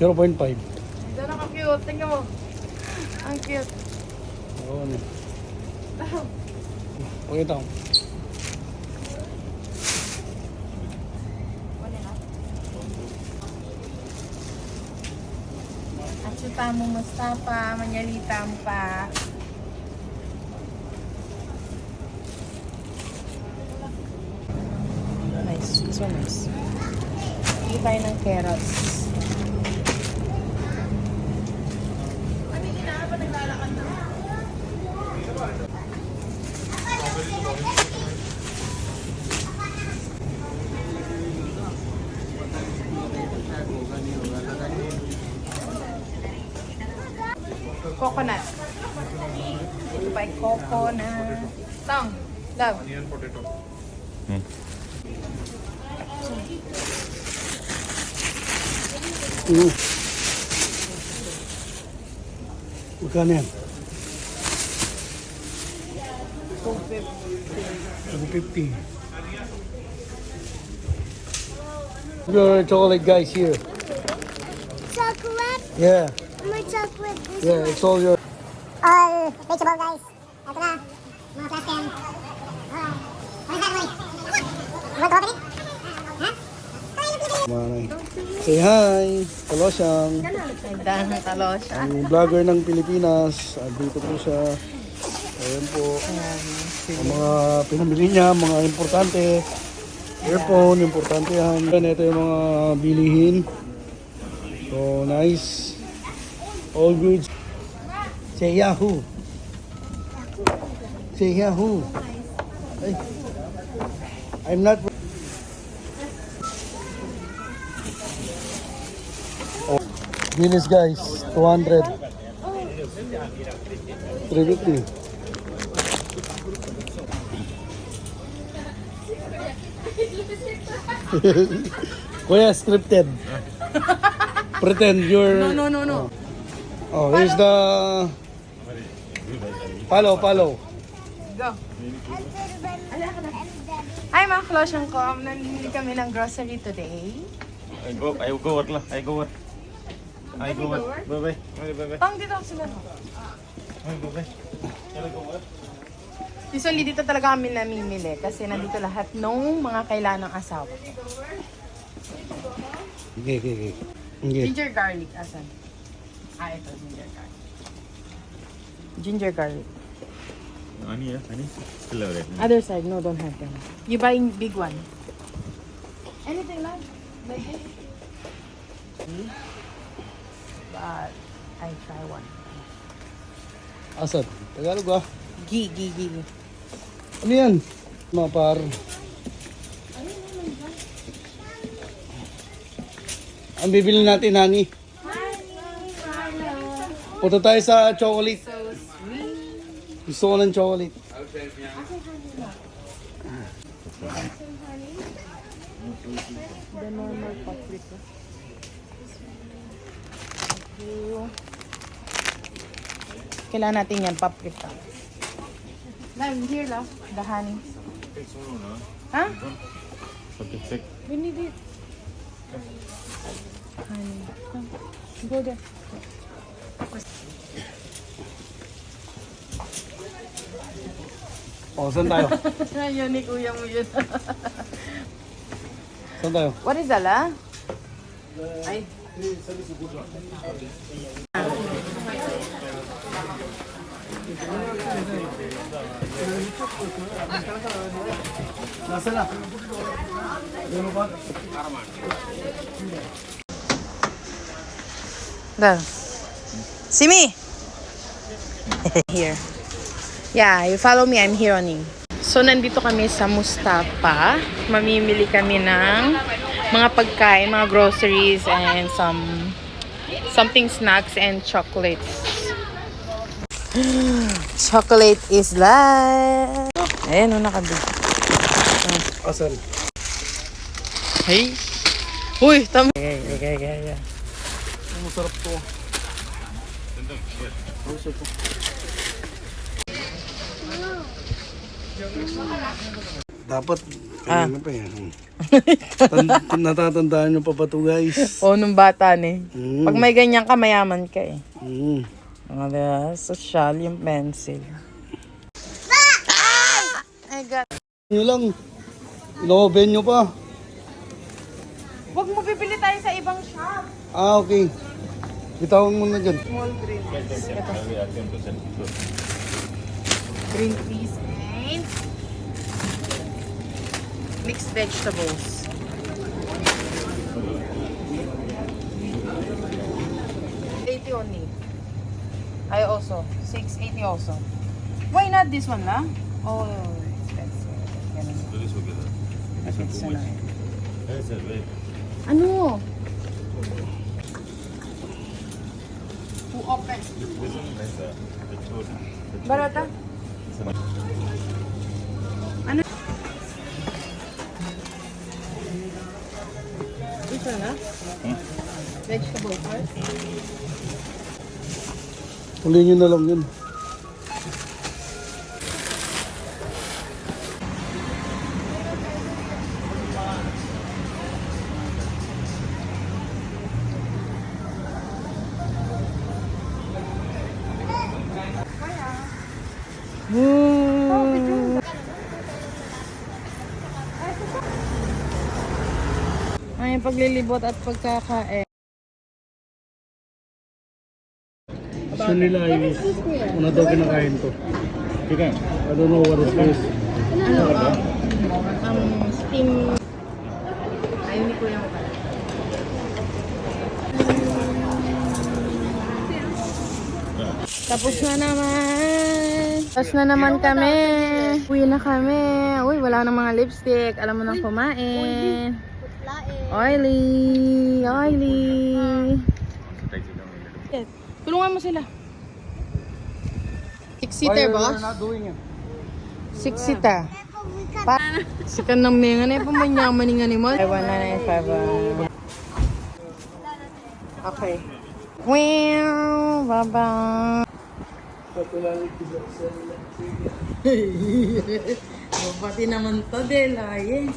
0.5. Ito naka-cute. Tingnan mo. Ang cute. Oo na. Pakita ko. Atsuta mo, Mustafa. Manyalita mo pa. Nice. This one nice. Hindi tayo ng carrots. Coconut. Ito pa ay coconut. Tong, love. Onion potato. Magkano yan? 250. Your chocolate guys here. Chocolate? Yeah. My chocolate. Yeah, it's all your... All vegetable guys. Ito na. Mga plus 10. Alright. What is that, Roy? You want to open it? Huh? Manay. Say hi! Kalosyang. Nagdaan ng kalosya. Ang vlogger ng Pilipinas. Dito po siya. Ayan po. Ang mga pinamili niya, mga importante. Earphone, importante yan. Ito yung mga bilihin. So, nice. All good. Say Yahoo! Say Yahoo! Ay. I'm not... Oh, bilis guys, 200. 350. Kuya, scripted. Pretend you're... No. Oh, here's the... Follow. Go. Hi mga kalosyang ko. Nandili kami ng grocery today. I go work lah. I go work. Bye bye. Tong, dito ako sila. Bye. Usually dito talaga kami namimili kasi nandito lahat ng mga kailangan ng asawa ko. Okay. Ginger garlic, asan? Ito, ginger garlic. Ginger garlic. Ani. Still alright. Other side, no, don't have them. You buying big one? Anything like this? But I try one. Asan? Tagalog ah. Gi. Ano yan? Mapar. Ang bibili natin, honey. Punta tayo sa chocolate. So sweet. Gusto ko ng chocolate. The normal paprika. Kailangan natin yan, paprika. Love, here love, the honey. Huh? We need it. Honey. Come. Go there. Oh, saan tayo? Ayun ni kuya mo yun. Saan tayo? What is that, ah? Ay. Nasa na? There. See me? Here. Yeah, you follow me. I'm here only. So, nandito kami sa Mustafa. Mamimili kami ng mga pagkain, mga groceries, and something snacks and chocolates. Chocolate is life. Ayan, nakabig. Asan? Hey. Uy, tama. Yeah. Masarap to. Dapat Kanina pa yan. Natatandaan nyo pa ba ito, guys? O, nung bata ni. Mm. Pag may ganyan ka, mayaman ka eh. Mm. Mga social yung pencil. Ay, God. Yun lang. Ino-oven nyo pa. Huwag mo bibili tayo sa ibang shop. Ah, okay. Bitawan mo na dyan. Small green peas. Ito. Green peas and mixed vegetables. $80 only. I also. $6.80 also. Why not this one, lah? Oh, expensive. Ganun. Pizza na. Ano? Who opens? Barata? Ano? Ito na? Vegetable first? Huli nyo na lang yun. Ay, paglilibot at pagkakain. Gusto nila is, una daw kinakain to. Chicken. I don't know what is this. Steam. Ay, hindi ko yung pala. Tapos na naman. Tapos na naman kami. Uwi na kami. Uy, wala nang mga lipstick. Alam mo nang kumain. Oily. Oily. Tulungan mo sila. Six-seater ba? We're not doing it. Six-seater. Sikan ng mga na pamanyaman ng animal. I want 995. Okay. Wow, bye-bye. Pati naman to, Dela. Yes.